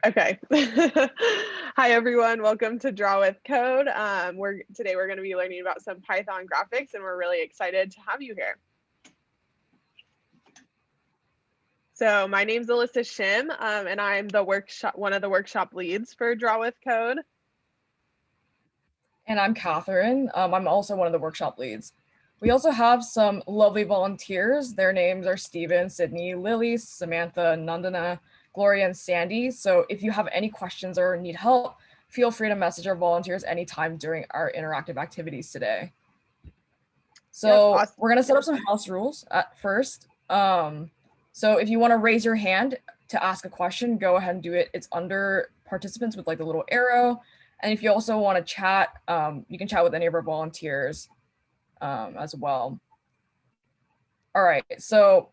Okay. Hi, everyone. Welcome to Draw with Code. Today we're going to be learning about some Python graphics, and we're really excited to have you here. So my name's Alyssa Shim, and I'm one of the workshop leads for Draw with Code. And I'm Catherine. I'm also one of the workshop leads. We also have some lovely volunteers. Their names are Steven, Sydney, Lily, Samantha, Nandana, Gloria, and Sandy. So if you have any questions or need help, feel free to message our volunteers anytime during our interactive activities today. So Yep, awesome. We're going to set up some house rules at first. So if you want to raise your hand to ask a question, go ahead and do it. It's under participants with like the little arrow. And if you also want to chat, you can chat with any of our volunteers as well. All right, so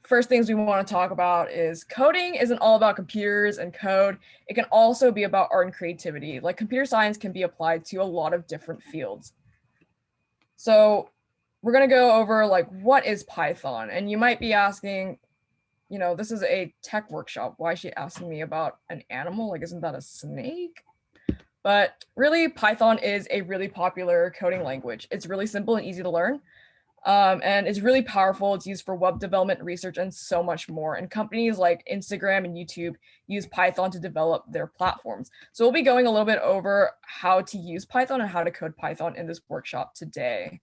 first things we want to talk about is coding isn't all about computers and code. It can also be about art and creativity. Like computer science can be applied to a lot of different fields. So we're going to go over like, what is Python? And you might be asking, you know, this is a tech workshop. Why is she asking me about an animal? Like, isn't that a snake? But really, Python is a really popular coding language. It's really simple and easy to learn. And it's really powerful. It's used for web development, research, and so much more. And companies like Instagram and YouTube use Python to develop their platforms. So we'll be going a little bit over how to use Python and how to code Python in this workshop today.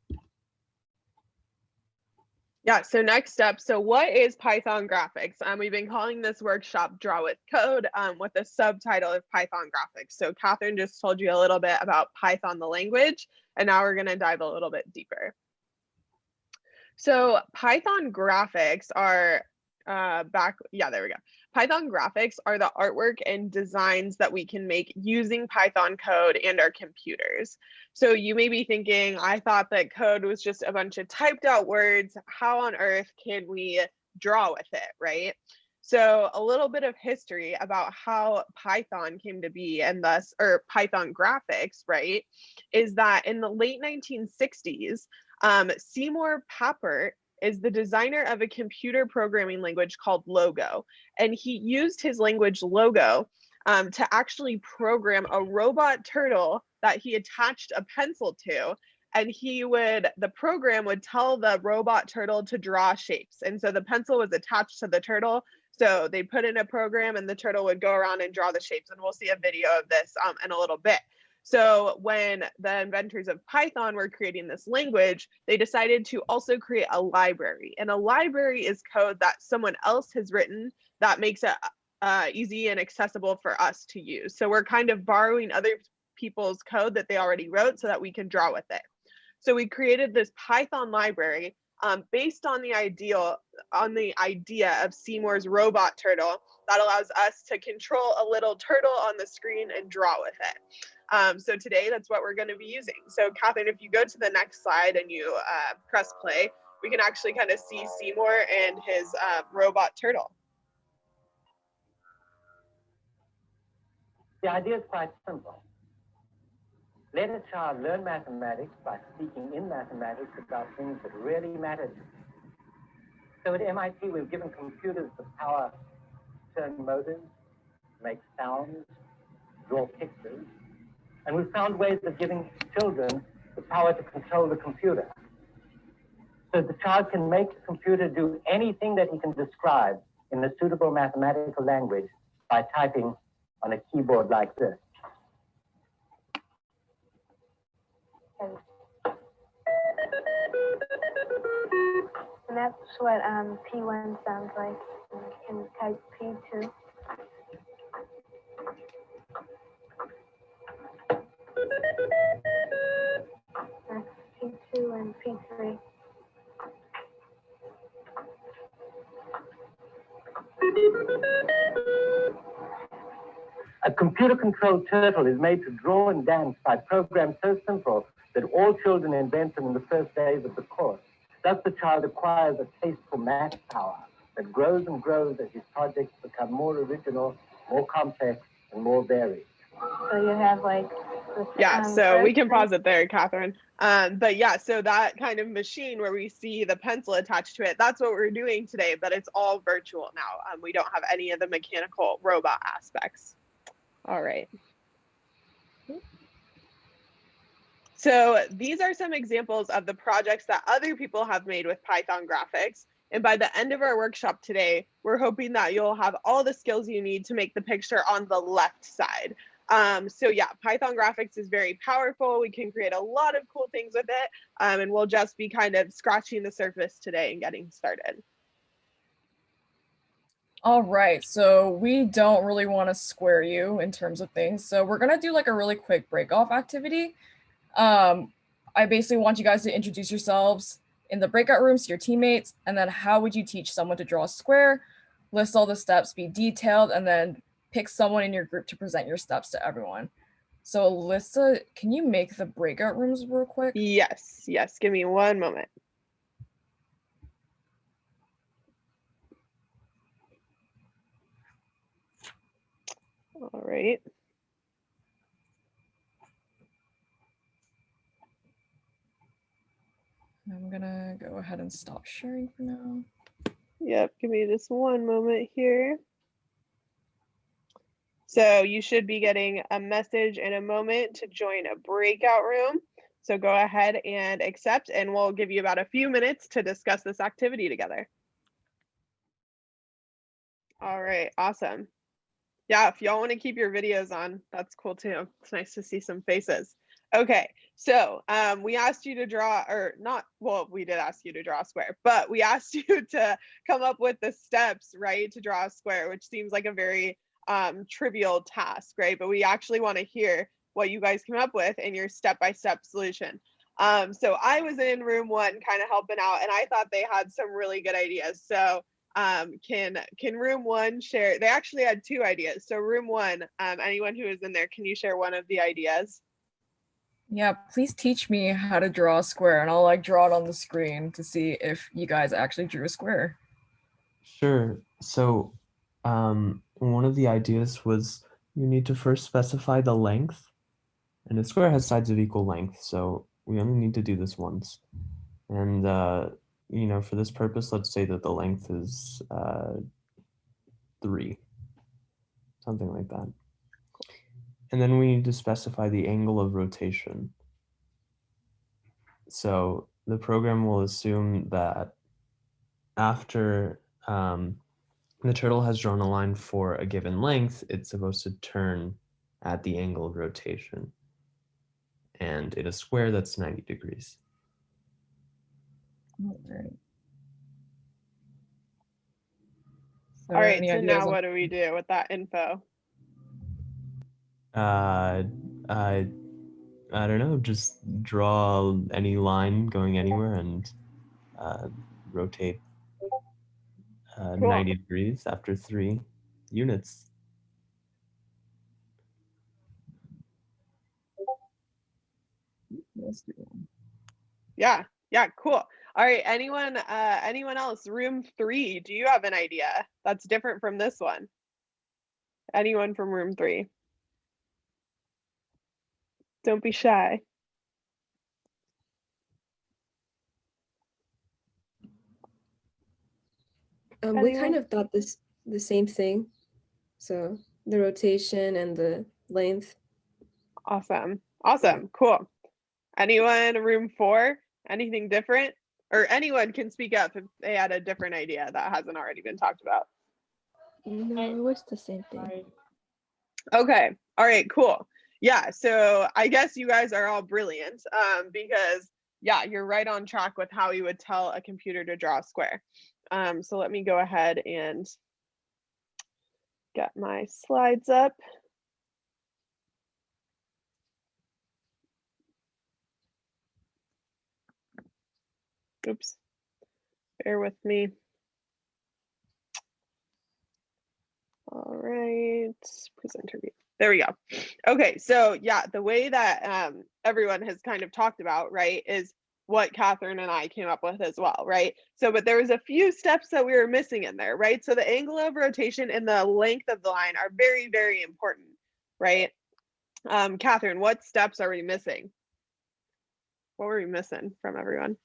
Yeah, so next up, so what is Python graphics? We've been calling this workshop Draw with Code with the subtitle of Python graphics. So Catherine just told you a little bit about Python, the language, and now we're gonna dive a little bit deeper. So Python graphics are there we go. Python graphics are the artwork and designs that we can make using Python code and our computers. So you may be thinking, I thought that code was just a bunch of typed out words. How on earth can we draw with it, right? So a little bit of history about how Python came to be and thus, or Python graphics, right, is that in the late 1960s, Seymour Papert is the designer of a computer programming language called Logo. And he used his language Logo to actually program a robot turtle that he attached a pencil to. And the program would tell the robot turtle to draw shapes. And so the pencil was attached to the turtle. So they put in a program and the turtle would go around and draw the shapes. And we'll see a video of this in a little bit. So when the inventors of Python were creating this language, they decided to also create a library. And a library is code that someone else has written that makes it easy and accessible for us to use. So we're kind of borrowing other people's code that they already wrote so that we can draw with it. So we created this Python library based on the idea of Seymour's robot turtle that allows us to control a little turtle on the screen and draw with it. So today, that's what we're going to be using. So Catherine, if you go to the next slide and you press play, we can actually kind of see Seymour and his robot turtle. The idea is quite simple. Let a child learn mathematics by speaking in mathematics about things that really matter to them. So at MIT, we've given computers the power to turn motors, make sounds, draw pictures, and we've found ways of giving children the power to control the computer. So the child can make the computer do anything that he can describe in a suitable mathematical language by typing on a keyboard like this. And that's what P1 sounds like. And you can type P2. That's P2 and P3. A computer-controlled turtle is made to draw and dance by programs so simple that all children invent them in the first days of the course. Thus, the child acquires a taste for math power that grows and grows as his projects become more original, more complex, and more varied. So you have like Yeah, so we can pause it there, Catherine. But yeah, so that kind of machine where we see the pencil attached to it, that's what we're doing today, but it's all virtual now. We don't have any of the mechanical robot aspects. All right. So these are some examples of the projects that other people have made with Python graphics. And by the end of our workshop today, we're hoping that you'll have all the skills you need to make the picture on the left side. So yeah, Python graphics is very powerful. We can create a lot of cool things with it. And we'll just be kind of scratching the surface today and getting started. All right, so we don't really want to square you in terms of things. So we're gonna do like a really quick break-off activity. I basically want you guys to introduce yourselves in the breakout rooms to your teammates, and then how would you teach someone to draw a square, list all the steps, be detailed, and then pick someone in your group to present your steps to everyone. So Alyssa, can you make the breakout rooms real quick? Yes, give me one moment. All right. I'm gonna go ahead and stop sharing for now. Yep, give me just one moment here. So you should be getting a message in a moment to join a breakout room. So go ahead and accept, and we'll give you about a few minutes to discuss this activity together. All right, awesome. Yeah, if y'all want to keep your videos on, that's cool too. It's nice to see some faces. Okay, so we asked you to draw, or not, well, we did ask you to draw a square, but we asked you to come up with the steps, right, to draw a square, which seems like a very trivial task, right? But we actually want to hear what you guys came up with in your step-by-step solution. So I was in room one kind of helping out, and I thought they had some really good ideas. So can room one share? They actually had two ideas. So room one, anyone who is in there, can you share one of the ideas? Yeah, please teach me how to draw a square, and I'll like draw it on the screen to see if you guys actually drew a square. Sure. So one of the ideas was you need to first specify the length, and a square has sides of equal length, so we only need to do this once. And you know, for this purpose, let's say that the length is 3, something like that. And then we need to specify the angle of rotation. So the program will assume that after the turtle has drawn a line for a given length, it's supposed to turn at the angle of rotation. And in a square, that's 90 degrees. All right. All right, so now what do we do with that info? I don't know, just draw any line going anywhere and rotate Cool. 90 degrees after 3 units. Yeah, cool. All right, anyone else? Room 3, do you have an idea that's different from this one? Anyone from room 3? Don't be shy. We kind of thought the same thing. So the rotation and the length. Awesome. Cool. Anyone room 4? Anything different? Or anyone can speak up if they had a different idea that hasn't already been talked about. No, it was the same thing. Okay. All right, cool. Yeah, so I guess you guys are all brilliant because yeah, you're right on track with how you would tell a computer to draw a square. So let me go ahead and get my slides up. Oops, bear with me. All right, presenter view. There we go. Okay, so yeah, the way that everyone has kind of talked about, right, is what Catherine and I came up with as well, right? So, but there was a few steps that we were missing in there, right? So the angle of rotation and the length of the line are very, very important, right? Catherine, what steps are we missing? What were we missing from everyone?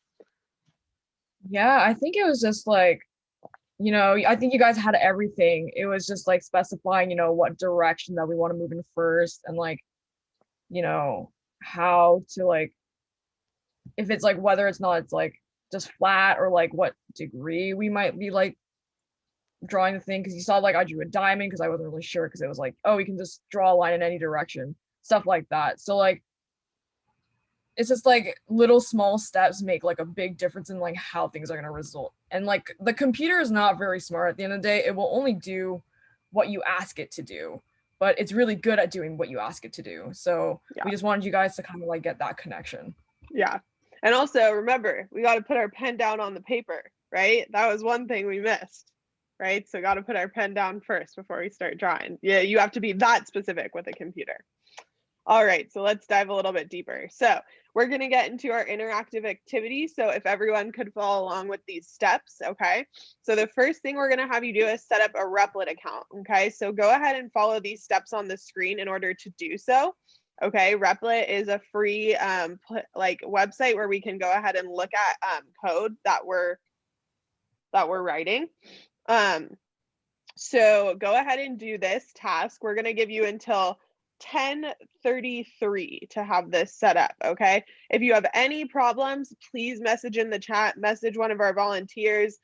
Yeah, I think it was just like, I think you guys had everything. It was just like specifying, what direction that we want to move in first, and like, how to like, if it's like whether it's not, it's like just flat, or like what degree we might be like drawing the thing. Because you saw like I drew a diamond because I wasn't really sure, because it was like, oh, you can just draw a line in any direction, stuff like that. So like it's just like little small steps make like a big difference in like how things are going to result. And like the computer is not very smart at the end of the day. It will only do what you ask it to do, but it's really good at doing what you ask it to do. So we just wanted you guys to kind of like get that connection. Yeah. And also remember, we got to put our pen down on the paper, right? That was one thing we missed, right? So got to put our pen down first before we start drawing. Yeah, you have to be that specific with a computer. All right, so let's dive a little bit deeper. So we're going to get into our interactive activity. So if everyone could follow along with these steps, okay? So the first thing we're going to have you do is set up a Replit account, okay? So go ahead and follow these steps on the screen in order to do so. Okay, Replit is a free like website where we can go ahead and look at code that we're writing. So go ahead and do this task. We're going to give you until 10:33 to have this set up, okay? If you have any problems, please message in the chat, message one of our volunteers.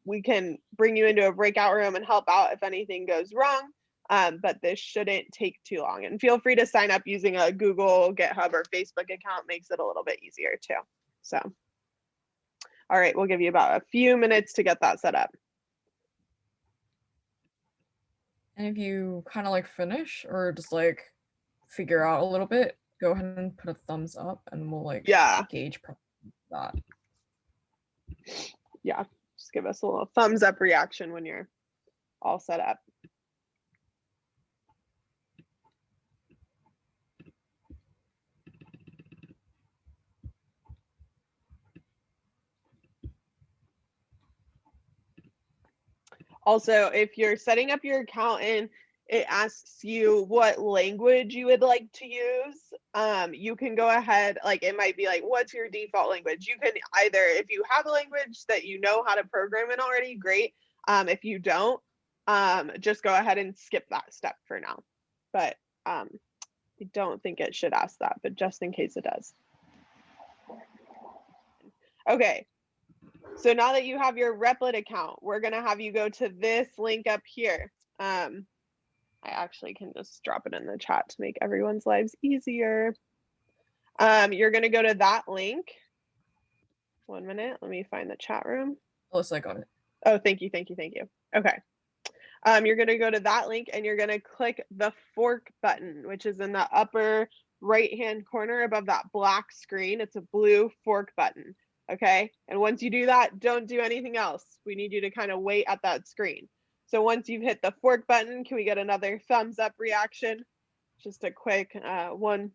We can bring you into a breakout room and help out if anything goes wrong, but this shouldn't take too long. And feel free to sign up using a Google, GitHub, or Facebook account. Makes it a little bit easier too. So, all right, we'll give you about a few minutes to get that set up. And if you kind of like finish or just like figure out a little bit, go ahead and put a thumbs up, and we'll like gauge that. Yeah, just give us a little thumbs up reaction when you're all set up. Also, if you're setting up your account and it asks you what language you would like to use, you can go ahead, like it might be like, what's your default language? You can either, if you have a language that you know how to program in already, great. If you don't, just go ahead and skip that step for now. But I don't think it should ask that, but just in case it does. Okay. So now that you have your Replit account, we're going to have you go to this link up here. I actually can just drop it in the chat to make everyone's lives easier. You're going to go to that link. 1 minute. Let me find the chat room. Melissa, I got it. Oh, thank you. Thank you. Thank you. Okay. You're going to go to that link and you're going to click the fork button, which is in the upper right-hand corner above that black screen. It's a blue fork button. Okay. And once you do that, don't do anything else. We need you to kind of wait at that screen. So once you've hit the fork button, can we get another thumbs up reaction? Just a quick one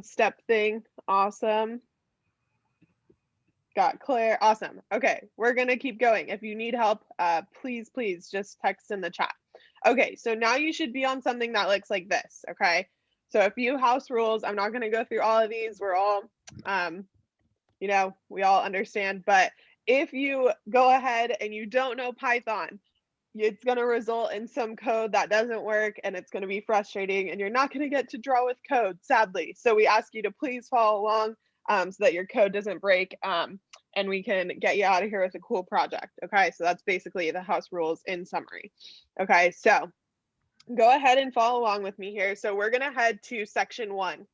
step thing. Awesome. Got Claire. Awesome. Okay, we're gonna keep going. If you need help, please just text in the chat. Okay, so now you should be on something that looks like this. Okay, so a few house rules. I'm not gonna go through all of these. We're all we all understand, but if you go ahead and you don't know Python, it's going to result in some code that doesn't work, and it's going to be frustrating, and you're not going to get to draw with code, sadly. So we ask you to please follow along so that your code doesn't break, and we can get you out of here with a cool project. Okay, so that's basically the house rules in summary. Okay, so go ahead and follow along with me here. So we're going to head to section 1.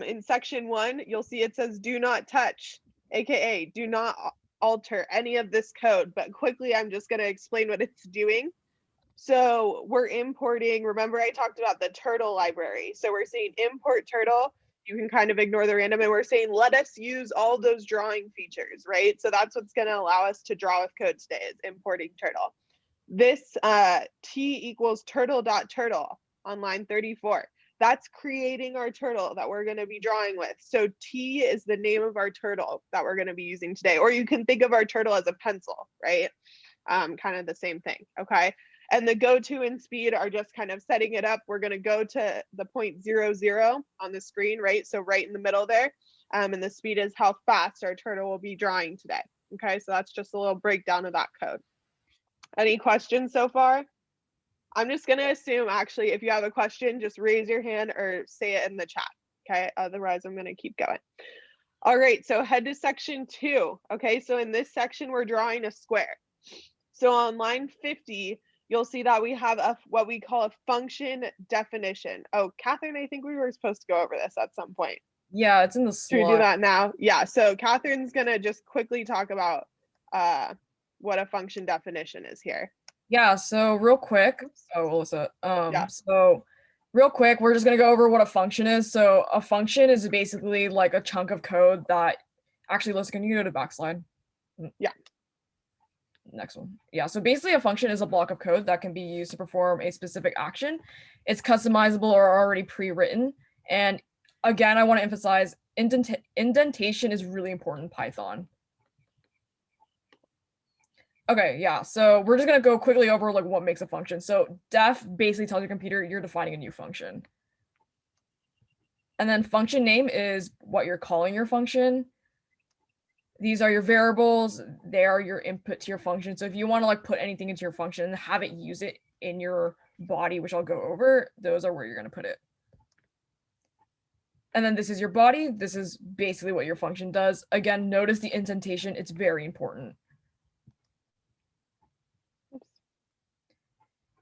In section 1, you'll see it says do not touch, aka do not alter any of this code, but quickly I'm just going to explain what it's doing. So we're importing, remember I talked about the turtle library. So we're saying import turtle, you can kind of ignore the random, and we're saying let us use all those drawing features, right? So that's what's going to allow us to draw with code today, is importing turtle. This t equals turtle.turtle on line 34. That's creating our turtle that we're going to be drawing with. So T is the name of our turtle that we're going to be using today. Or you can think of our turtle as a pencil, right? Kind of the same thing, okay? And the go to and speed are just kind of setting it up. We're going to go to the 0.00 on the screen, right? So right in the middle there. And the speed is how fast our turtle will be drawing today. Okay, so that's just a little breakdown of that code. Any questions so far? I'm just going to assume, actually, if you have a question, just raise your hand or say it in the chat. Okay, otherwise I'm going to keep going. All right, so head to section 2. Okay, so in this section, we're drawing a square. So on line 50, you'll see that we have what we call a function definition. Oh, Catherine, I think we were supposed to go over this at some point. Yeah, it's in the Should we do slide. that now? Yeah, so Catherine's going to just quickly talk about what a function definition is here. Yeah, so real quick, oh, Alyssa, Yeah. so real quick, we're just gonna go over what a function is. So a function is basically like a chunk of code that, actually, Alyssa, can you go to backslide? Yeah. Next one. Yeah, so basically a function is a block of code that can be used to perform a specific action. It's customizable or already pre-written. And again, I want to emphasize indentation is really important in Python. Okay, yeah, so we're just gonna go quickly over like what makes a function. So def basically tells your computer you're defining a new function. And then function name is what you're calling your function. These are your variables. They are your input to your function. So if you want to like put anything into your function and have it use it in your body, which I'll go over, those are where you're gonna put it. And then this is your body. This is basically what your function does. Again, notice the indentation, it's very important.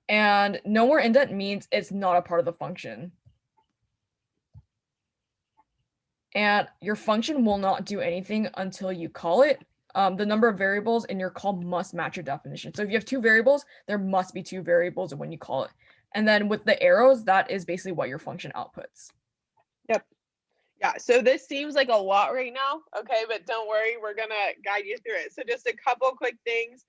And no more indent means it's not a part of the function. And your function will not do anything until you call it. The number of variables in your call must match your definition. So if you have 2 variables, there must be 2 variables when you call it. And then with the arrows, that is basically what your function outputs. Yep. Yeah, so this seems like a lot right now, okay, but don't worry, we're gonna guide you through it. So just a couple quick things.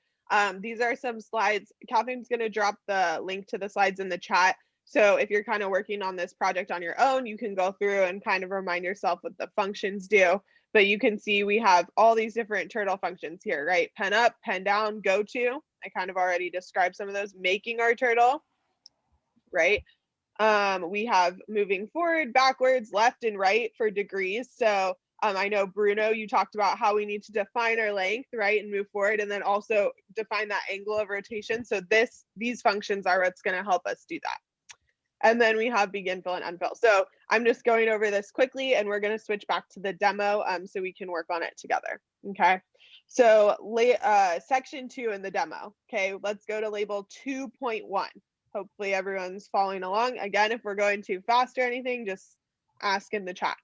These are some slides. Catherine's gonna drop the link to the slides in the chat. So if you're kind of working on this project on your own, you can go through and kind of remind yourself what the functions do. But you can see we have all these different turtle functions here, right? Pen up, pen down, go to. I kind of already described some of those, making our turtle, right? We have moving forward, backwards, left, and right for degrees. So I know, Bruno, you talked about how we need to define our length, right, and move forward, and then also define that angle of rotation. So these functions are what's going to help us do that. And then we have begin, fill, and unfill. So I'm just going over this quickly, and we're going to switch back to the demo so we can work on it together. Okay. So section 2 in the demo. Okay, let's go to label 2.1. Hopefully everyone's following along. Again, if we're going too fast or anything, just ask in the chat.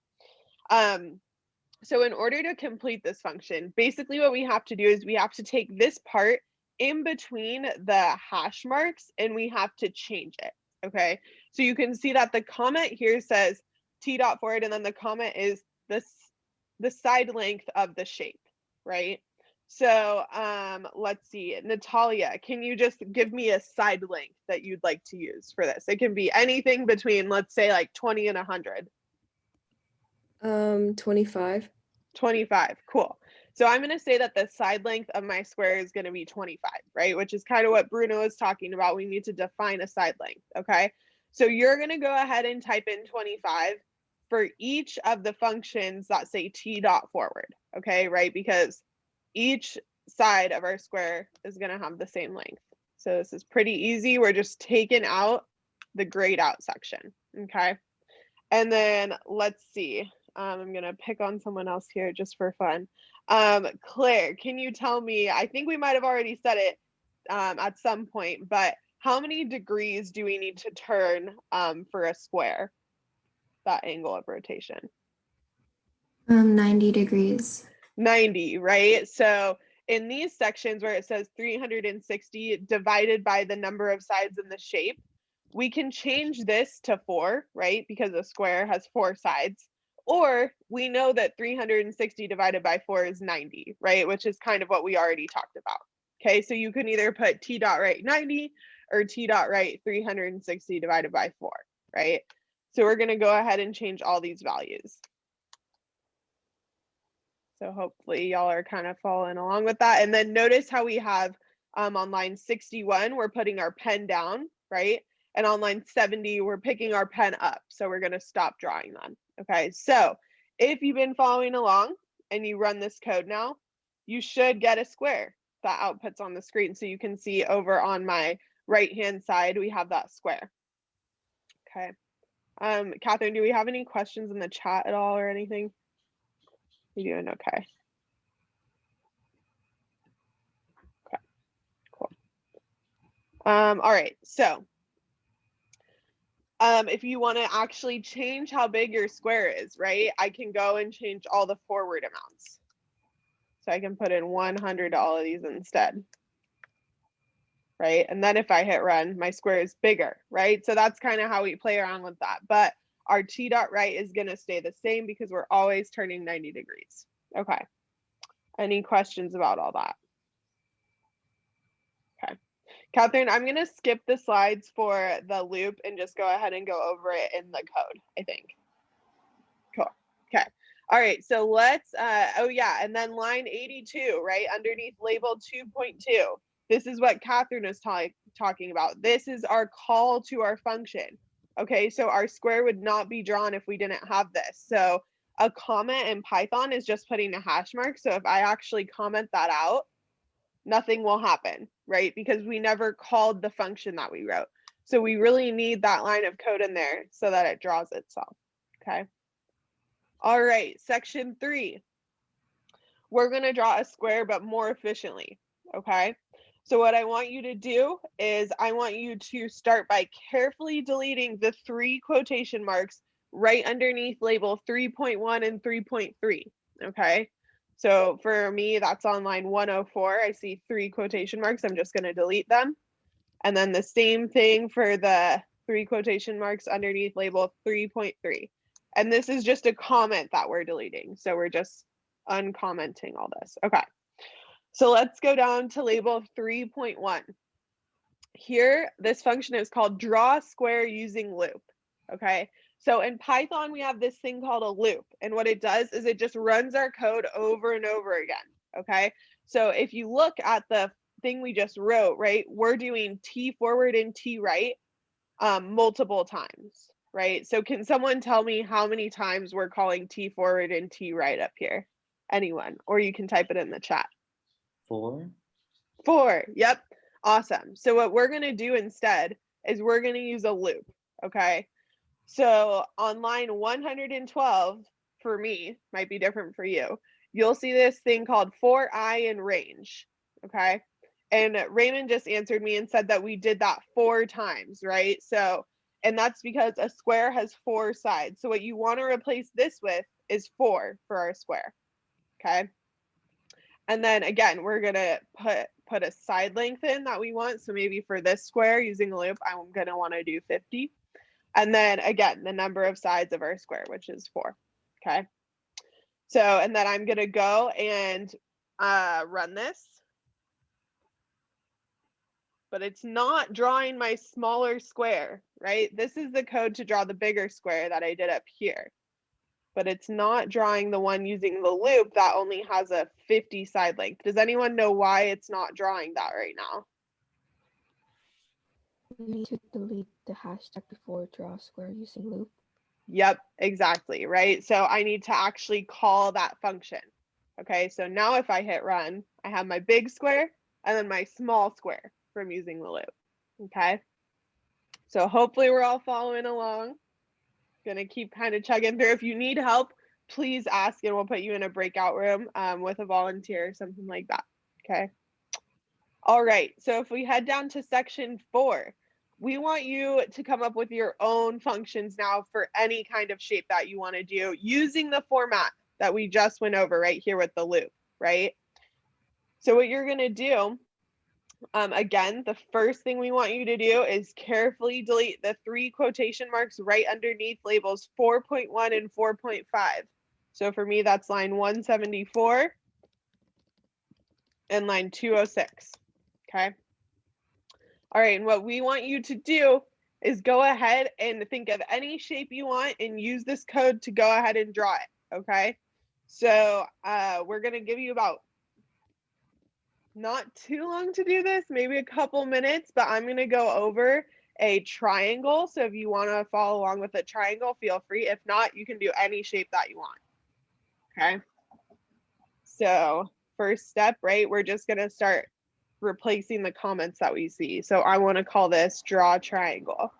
So in order to complete this function, basically what we have to do is we have to take this part in between the hash marks and we have to change it. Okay, so you can see that the comment here says t.forward, and then the comment is the side length of the shape, right? So let's see, Natalia, can you just give me a side length that you'd like to use for this? It can be anything between, let's say, like 20 and 100. 25. 25, cool. So I'm going to say that the side length of my square is going to be 25, right? Which is kind of what Bruno was talking about. We need to define a side length, okay? So you're going to go ahead and type in 25 for each of the functions that say t.forward, okay, right? Because each side of our square is going to have the same length. So this is pretty easy. We're just taking out the grayed out section, okay? And then let's see. I'm going to pick on someone else here just for fun. Claire, can you tell me, I think we might have already said it at some point, but how many degrees do we need to turn for a square, that angle of rotation? 90 degrees. 90, right? So in these sections where it says 360 divided by the number of sides in the shape, we can change this to 4, right? Because a square has 4 sides. Or we know that 360 divided by 4 is 90, right? Which is kind of what we already talked about. Okay, so you can either put t.right 90 or t.right 360 divided by 4, right? So we're going to go ahead and change all these values. So hopefully y'all are kind of following along with that. And then notice how we have On line 61, we're putting our pen down, right? And on line 70, we're picking our pen up. So we're going to stop drawing them. Okay, so if you've been following along and you run this code now, you should get a square that outputs on the screen. So you can see over on my right-hand side, we have that square. Okay. Catherine, do we have any questions in the chat at all or anything? You doing okay? Okay, cool. All right, so if you want to actually change how big your square is, right, I can go and change all the forward amounts. So I can put in 100 to all of these instead, right? And then if I hit run, my square is bigger, right? So that's kind of how we play around with that. But our t dot right is going to stay the same because we're always turning 90 degrees. Okay. Any questions about all that? Okay. Catherine, I'm going to skip the slides for the loop and just go ahead and go over it in the code, I think. Cool. Okay. All right. So let's, oh yeah. And then line 82, right? Underneath label 2.2. This is what Catherine is talking about. This is our call to our function. Okay. So our square would not be drawn if we didn't have this. So a comment in Python is just putting a hash mark. So if I actually comment that out, nothing will happen, right? Because we never called the function that we wrote. So we really need that line of code in there so that it draws itself. Okay. All right, section 3. We're going to draw a square, but more efficiently. Okay. So what I want you to do is I want you to start by carefully deleting the 3 quotation marks right underneath label 3.1 and 3.3. Okay. So for me, that's on line 104. I see 3 quotation marks. I'm just going to delete them. And then the same thing for the 3 quotation marks underneath label 3.3. And this is just a comment that we're deleting. So we're just uncommenting all this. Okay. So let's go down to label 3.1. Here, this function is called draw square using loop. Okay. So in Python, we have this thing called a loop. And what it does is it just runs our code over and over again. Okay. So if you look at the thing we just wrote, right, we're doing T forward and T right multiple times, right? So can someone tell me how many times we're calling T forward and T right up here? Anyone? Or you can type it in the chat. 4. 4. Yep. Awesome. So what we're going to do instead is we're going to use a loop. Okay. So on line 112, for me, might be different for you, you'll see this thing called for I in range. Okay. And Raymond just answered me and said that we did that 4 times, right? So, and that's because a square has 4 sides. So what you want to replace this with is 4 for our square. Okay. And then again, we're going to put a side length in that we want. So maybe for this square using a loop, I'm going to want to do 50. And then again, the number of sides of our square, which is 4. Okay. So, and then I'm going to go and run this. But it's not drawing my smaller square, right? This is the code to draw the bigger square that I did up here. But it's not drawing the one using the loop that only has a 50 side length. Does anyone know why it's not drawing that right now? We need to delete the hashtag before draw square using loop. Yep, exactly, right? So I need to actually call that function. Okay, so now if I hit run, I have my big square and then my small square from using the loop. Okay, so hopefully we're all following along. Gonna keep kind of chugging through. If you need help, please ask and we'll put you in a breakout room with a volunteer or something like that. Okay. All right, so if we head down to section 4, we want you to come up with your own functions now for any kind of shape that you want to do using the format that we just went over right here with the loop, right? So what you're going to do, again, the first thing we want you to do is carefully delete the 3 quotation marks right underneath labels 4.1 and 4.5. So for me, that's line 174 and line 206. Okay. All right, and what we want you to do is go ahead and think of any shape you want and use this code to go ahead and draw it, okay? So we're gonna give you about not too long to do this, maybe a couple minutes, but I'm gonna go over a triangle. So if you wanna follow along with a triangle, feel free. If not, you can do any shape that you want, okay? So first step, right, we're just gonna start replacing the comments that we see. So I wanna call this draw triangle.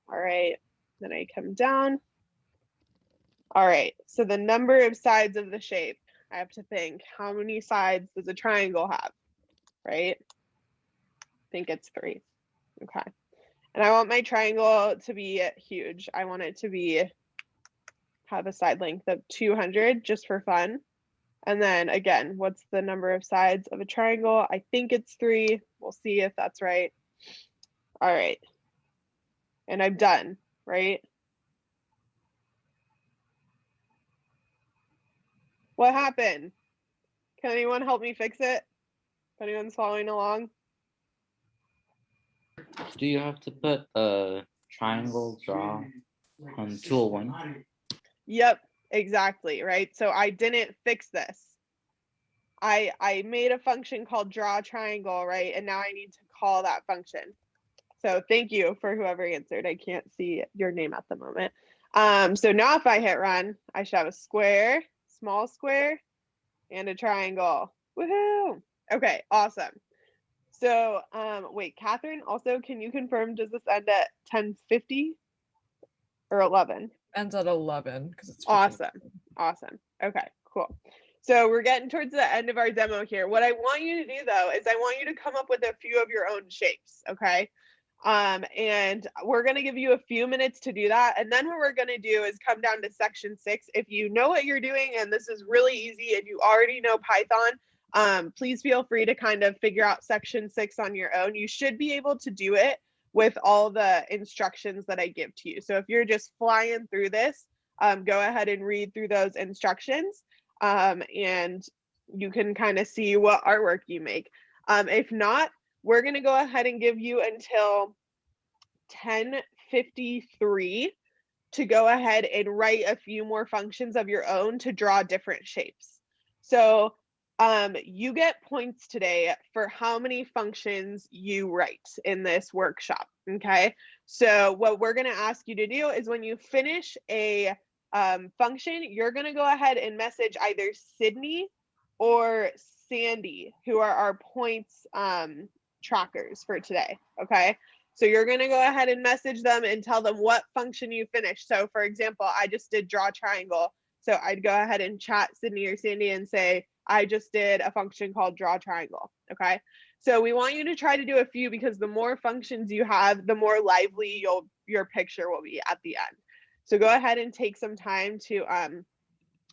All right, then I come down. All right, so the number of sides of the shape, I have to think, how many sides does a triangle have, right? I think it's 3, okay. And I want my triangle to be huge. I want it to have a side length of 200 just for fun. And then again, what's the number of sides of a triangle? I think it's 3. We'll see if that's right. All right, and I'm done, right? What happened? Can anyone help me fix it? If anyone's following along? Do you have to put a triangle draw on 201? Yep, exactly, right? So I didn't fix this. I made a function called draw triangle, right? And now I need to call that function. So thank you for whoever answered. I can't see your name at the moment. So now if I hit run, I should have a square, small square, and a triangle. Woohoo! Okay, awesome. So wait, Catherine, also, can you confirm, does this end at 10:50 or 11? Ends at 11 because it's 15. Awesome. Okay, cool. So we're getting towards the end of our demo here. What I want you to do though is I want you to come up with a few of your own shapes, okay? And we're gonna give you a few minutes to do that. And then what we're gonna do is come down to section 6. If you know what you're doing and this is really easy and you already know Python, please feel free to kind of figure out section 6 on your own. You should be able to do it with all the instructions that I give to you. So if you're just flying through this, go ahead and read through those instructions, and you can kind of see what artwork you make. If not, we're going to go ahead and give you until 10:53 to go ahead and write a few more functions of your own to draw different shapes. So you get points today for how many functions you write in this workshop, okay? So what we're gonna ask you to do is when you finish a function, you're gonna go ahead and message either Sydney or Sandy, who are our points trackers for today, okay? So you're gonna go ahead and message them and tell them what function you finished. So for example, I just did draw triangle. So I'd go ahead and chat Sydney or Sandy and say, I just did a function called draw triangle, okay? So we want you to try to do a few because the more functions you have, the more lively your picture will be at the end. So go ahead and take some time to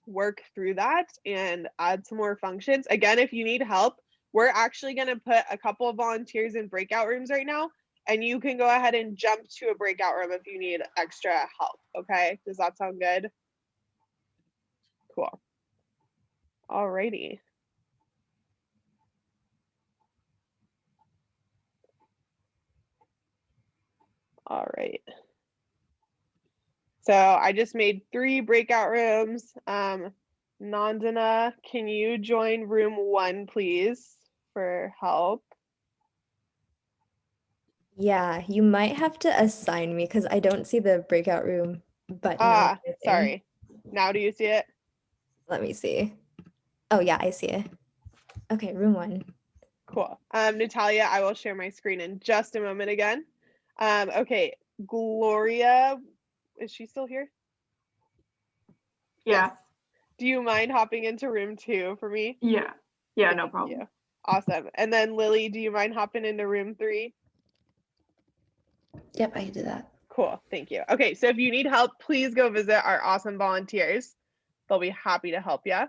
work through that and add some more functions. Again, if you need help, we're actually gonna put a couple of volunteers in breakout rooms right now, and you can go ahead and jump to a breakout room if you need extra help, okay? Does that sound good? Cool. Alrighty. All right. So I just made 3 breakout rooms. Nandana, can you join room 1, please, for help? Yeah, you might have to assign me because I don't see the breakout room button on your thing. Sorry. Now do you see it? Let me see. Oh yeah, I see it. Okay, room 1. Cool. Natalia, I will share my screen in just a moment again. Okay, Gloria, is she still here? Yeah. Yes. Do you mind hopping into room 2 for me? Yeah. Yeah, no problem. You. Awesome. And then Lily, do you mind hopping into room 3? Yep, I can do that. Cool, thank you. Okay, so if you need help, please go visit our awesome volunteers. They'll be happy to help you.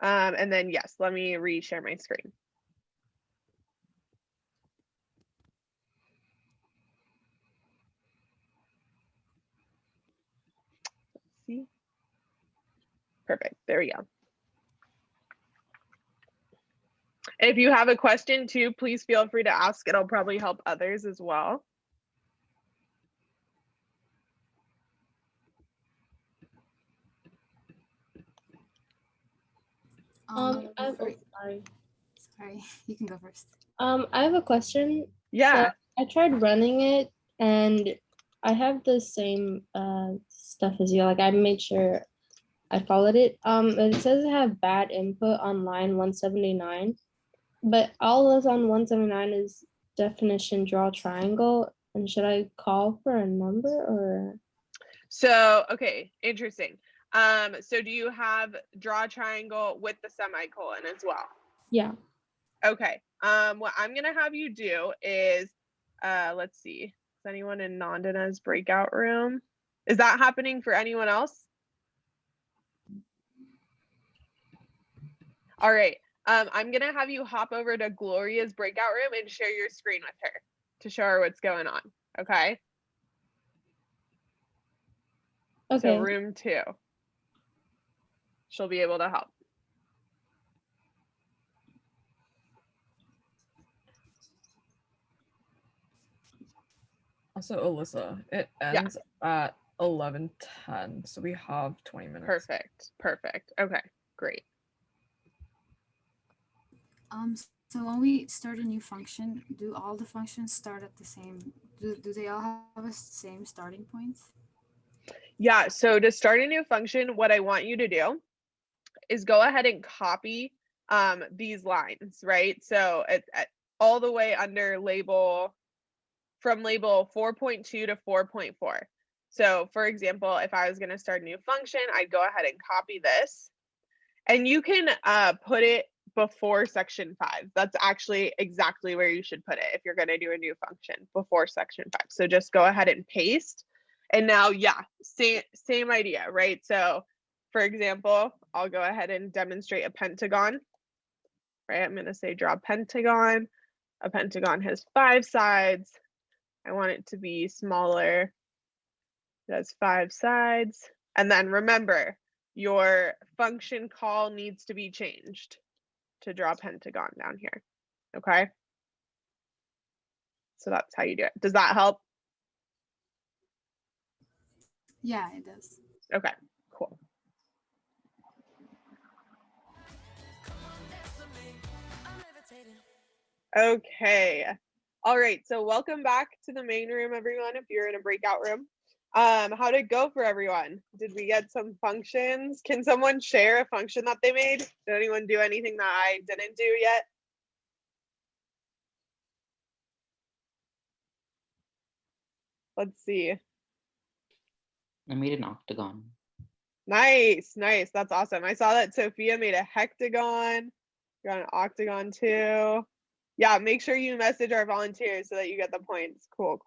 And then yes, let me re-share my screen. Let's see. Perfect, there we go. If you have a question too, please feel free to ask. It'll probably help others as well. Sorry, you can go first. I have a question. Yeah. So I tried running it and I have the same stuff as you. Like I made sure I followed it. It says I have bad input on line 179, but all that's on 179 is definition draw triangle. And should I call for a number or? So, okay, interesting. So do you have draw triangle with the semicolon as well? Yeah. Okay. What I'm gonna have you do is, let's see. Is anyone in Nandana's breakout room? Is that happening for anyone else? All right. I'm gonna have you hop over to Gloria's breakout room and share your screen with her to show her what's going on. Okay. Okay. So room 2. She'll be able to help. Also, Alyssa, it ends at 11:10, so we have 20 minutes. Perfect. Okay, great. So when we start a new function, do all the functions start at the same? Do they all have the same starting points? Yeah. So to start a new function, what I want you to do is go ahead and copy these lines, right? So it's all the way under label, from label 4.2 to 4.4. So for example, if I was going to start a new function, I'd go ahead and copy this, and you can put it before section 5. That's actually exactly where you should put it if you're going to do a new function, before section 5. So just go ahead and paste. And now, yeah, same idea, right? So for example, I'll go ahead and demonstrate a pentagon, right? I'm going to say draw pentagon. A pentagon has 5 sides. I want it to be smaller. It has 5 sides. And then remember, your function call needs to be changed to draw pentagon down here. Okay. So that's how you do it. Does that help? Yeah, it does. Okay, cool. Okay. All right. So welcome back to the main room, everyone, if you're in a breakout room. How'd it go for everyone? Did we get some functions? Can someone share a function that they made? Did anyone do anything that I didn't do yet? Let's see. I made an octagon. Nice. That's awesome. I saw that Sophia made a hectagon. You got an octagon too. Yeah, make sure you message our volunteers so that you get the points. Cool.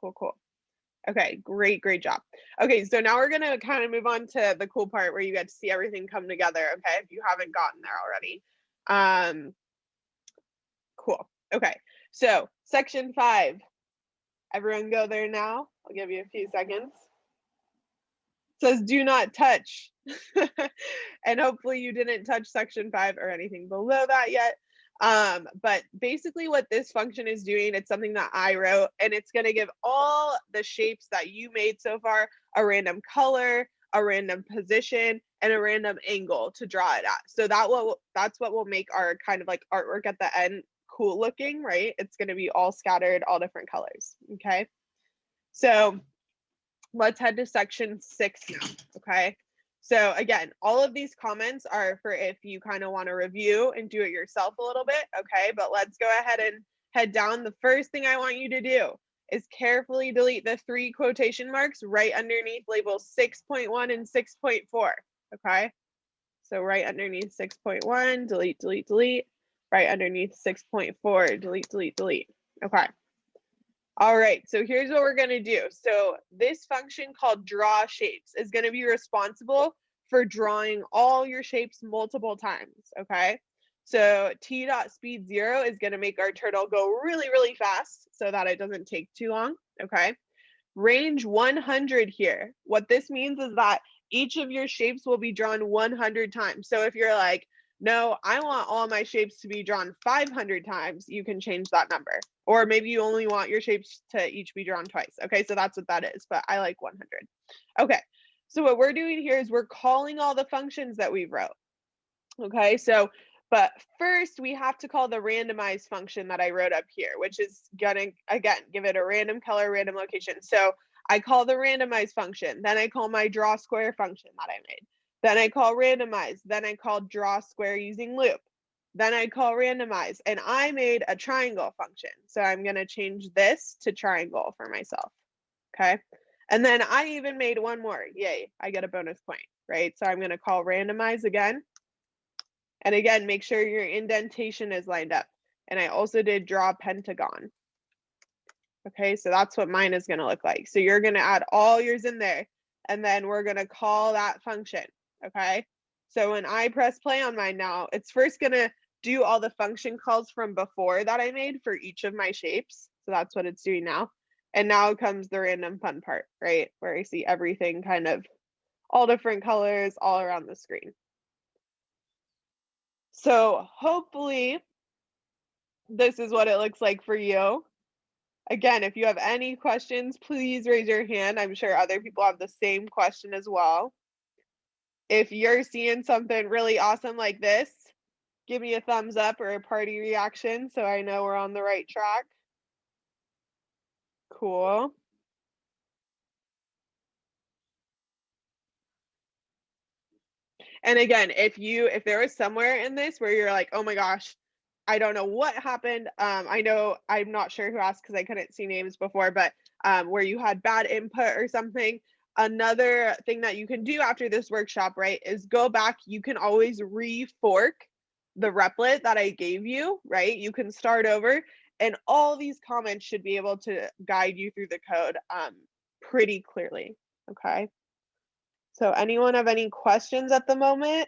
Okay, great job. Okay, so now we're gonna kind of move on to the cool part where you get to see everything come together, okay, if you haven't gotten there already. Cool. Okay, so section 5. Everyone go there now. I'll give you a few seconds. It says do not touch. And hopefully you didn't touch section 5 or anything below that yet. But basically what this function is doing, it's something that I wrote, and it's going to give all the shapes that you made so far a random color, a random position, and a random angle to draw it at. So that's what will make our kind of like artwork at the end cool looking, right? It's going to be all scattered, all different colors. Okay. So let's head to section 6 now. Okay. So again, all of these comments are for if you kind of want to review and do it yourself a little bit, okay? But let's go ahead and head down. The first thing I want you to do is carefully delete the 3 quotation marks right underneath labels 6.1 and 6.4, okay? So right underneath 6.1, delete, right underneath 6.4, delete, okay. All right, so here's what we're gonna do. So this function called draw shapes is gonna be responsible for drawing all your shapes multiple times, okay? So t.speed0 is gonna make our turtle go really fast so that it doesn't take too long, okay? Range 100 here. What this means is that each of your shapes will be drawn 100 times. So if you're like, no, I want all my shapes to be drawn 500 times, you can change that number. Or maybe you only want your shapes to each be drawn twice. Okay, so that's what that is, but I like 100. Okay, so what we're doing here is we're calling all the functions that we wrote. Okay, so But first we have to call the randomize function that I wrote up here, which is gonna, again, give it a random color, random location. So I call the randomize function, then I call my draw square function that I made. Then I call randomize, then I call draw square using loop. Then I call randomize, and I made a triangle function. So I'm gonna change this to triangle for myself, okay? And then I even made one more, yay, I get a bonus point, right? So I'm gonna call randomize again. And again, make sure your indentation is lined up. And I also did draw pentagon. Okay, so that's what mine is going to look like. So you're going to add all yours in there, and then we're going to call that function. Okay, so when I press play on mine now, it's first going to do all the function calls from before that I made for each of my shapes. So that's what it's doing now. And now comes the random fun part, right? Where I see everything kind of all different colors all around the screen. So hopefully this is what it looks like for you. Again, if you have any questions, please raise your hand. I'm sure other people have the same question as well. If you're seeing something really awesome like this, give me a thumbs up or a party reaction so I know we're on the right track. Cool. And again, if there was somewhere in this where you're like, oh my gosh, I don't know what happened. I know, I'm not sure who asked because I couldn't see names before, but where you had bad input or something. Another thing that you can do after this workshop, right, is go back. You can always refork the Replit that I gave you, right? You can start over, and all these comments should be able to guide you through the code pretty clearly, okay? So anyone have any questions at the moment?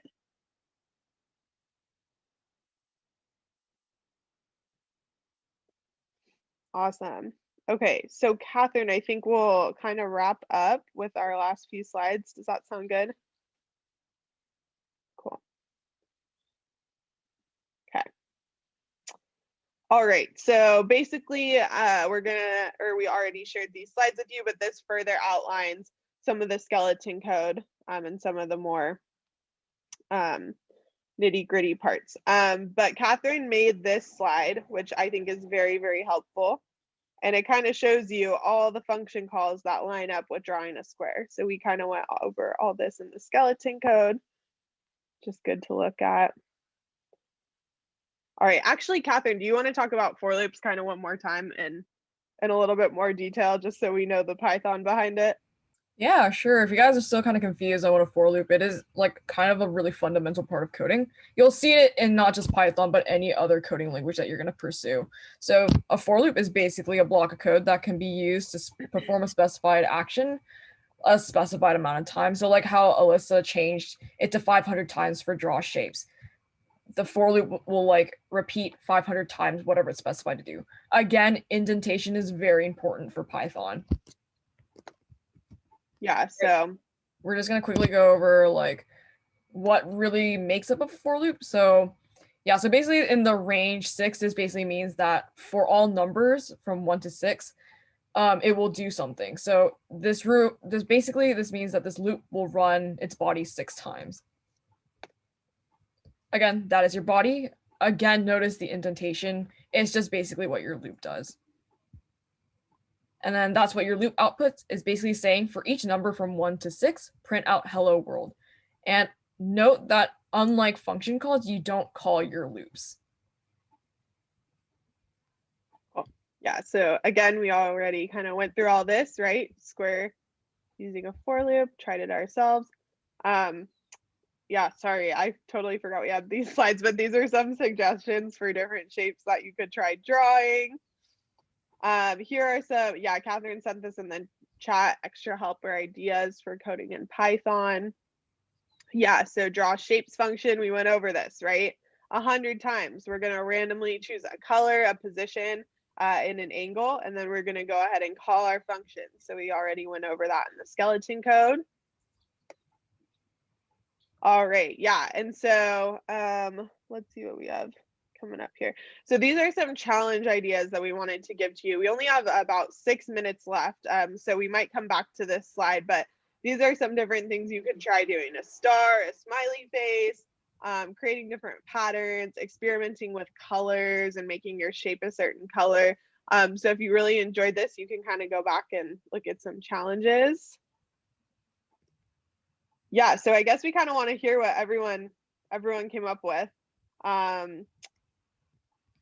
Awesome. Okay, so Catherine, I think we'll kind of wrap up with our last few slides. Does that sound good? Cool. Okay. All right, so basically we already shared these slides with you, but this further outlines some of the skeleton code and some of the more nitty gritty parts. But Catherine made this slide, which I think is very, very helpful. And it kind of shows you all the function calls that line up with drawing a square. So we kind of went over all this in the skeleton code. Just good to look at. All right, actually, Catherine, do you want to talk about for loops kind of one more time in a little bit more detail, just so we know the Python behind it? Yeah, sure. If you guys are still kind of confused on what a for loop, it is like kind of a really fundamental part of coding. You'll see it in not just Python, but any other coding language that you're going to pursue. So a for loop is basically a block of code that can be used to perform a specified action a specified amount of time. So like how Alyssa changed it to 500 times for draw shapes. The for loop will like repeat 500 times whatever it's specified to do. Again, indentation is very important for Python. Yeah, so we're just going to quickly go over like what really makes up a for loop. So yeah, so basically in the range 6, this basically means that for all numbers from 1 to 6, it will do something. So this means that this loop will run its body 6 times. Again, that is your body. Again, notice the indentation. It's just basically what your loop does. And then that's what your loop outputs is basically saying for each number from 1 to 6, print out hello world. And note that unlike function calls, you don't call your loops. Cool. Yeah, so again, we already kind of went through all this, right? Square using a for loop, tried it ourselves. Yeah, sorry, I totally forgot we had these slides, but these are some suggestions for different shapes that you could try drawing. Here are some, yeah, Catherine sent this in the chat, extra help or ideas for coding in Python. Yeah, so draw shapes function, we went over this, right? 100 times. We're going to randomly choose a color, a position, in an angle, and then we're going to go ahead and call our function. So we already went over that in the skeleton code. All right, yeah, and so let's see what we have coming up here. So these are some challenge ideas that we wanted to give to you. We only have about 6 minutes left, so we might come back to this slide, but these are some different things you can try doing. A star, a smiley face, creating different patterns, experimenting with colors and making your shape a certain color. So if you really enjoyed this, you can kind of go back and look at some challenges. Yeah, so I guess we kind of want to hear what everyone came up with.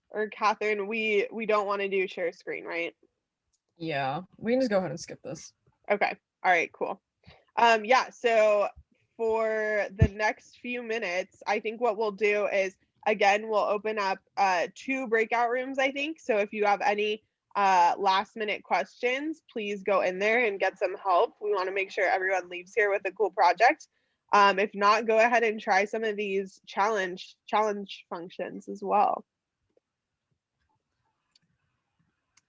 Or Catherine, we don't want to do share screen, right? Yeah, we can just go ahead and skip this. Okay. All right, cool. Yeah, so for the next few minutes, I think what we'll do is, again, we'll open up 2 breakout rooms, I think. So if you have any last minute questions, please go in there and get some help. We want to make sure everyone leaves here with a cool project. If not, go ahead and try some of these challenge functions as well.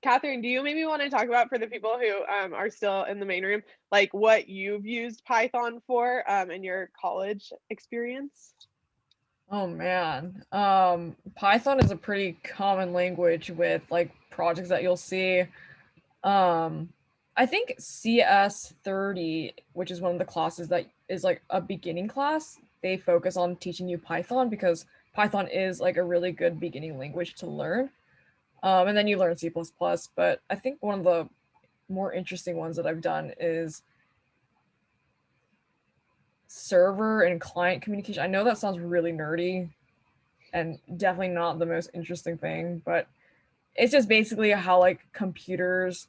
Catherine, do you maybe want to talk about, for the people who are still in the main room, like what you've used Python for in your college experience? Oh man, Python is a pretty common language with like projects that you'll see. I think CS 30, which is one of the classes that is like a beginning class, they focus on teaching you Python because Python is like a really good beginning language to learn. And then you learn C++, but I think one of the more interesting ones that I've done is server and client communication. I know that sounds really nerdy and definitely not the most interesting thing, but it's just basically how like computers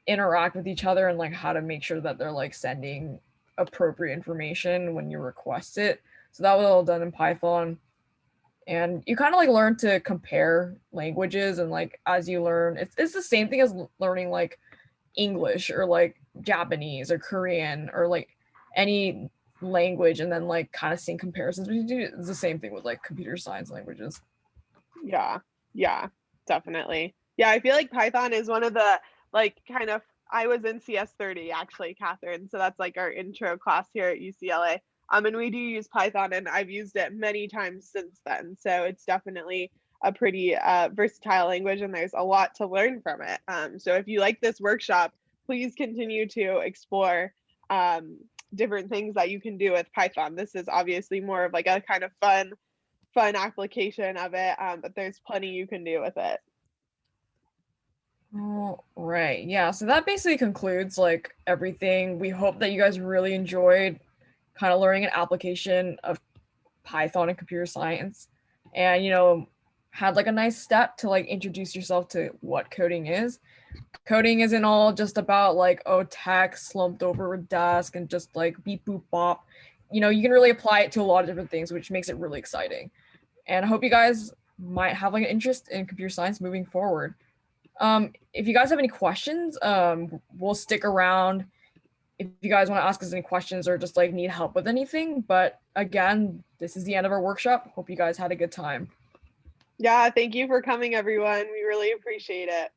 interact with each other and like how to make sure that they're like sending appropriate information when you request it. So that was all done in Python. And you kind of like learn to compare languages, and like as you learn, it's the same thing as learning like English or like Japanese or Korean or like any language, and then like kind of seeing comparisons. We do it's the same thing with like computer science languages. Yeah, definitely. Yeah, I feel like Python is one of the like kind of, I was in CS 30 actually, Catherine. So that's like our intro class here at UCLA. And we do use Python, and I've used it many times since then. So it's definitely a pretty versatile language, and there's a lot to learn from it. So if you like this workshop, please continue to explore different things that you can do with Python. This is obviously more of like a kind of fun application of it, but there's plenty you can do with it. All right. Yeah. So that basically concludes like everything. We hope that you guys really enjoyed kind of learning an application of Python and computer science, and had like a nice step to like introduce yourself to what coding is. Coding isn't all just about like, oh, text slumped over a desk and just like beep boop bop. You can really apply it to a lot of different things, which makes it really exciting. And I hope you guys might have like an interest in computer science moving forward. If you guys have any questions, we'll stick around if you guys want to ask us any questions or just like need help with anything. But again, this is the end of our workshop. Hope you guys had a good time. Yeah, thank you for coming, everyone. We really appreciate it.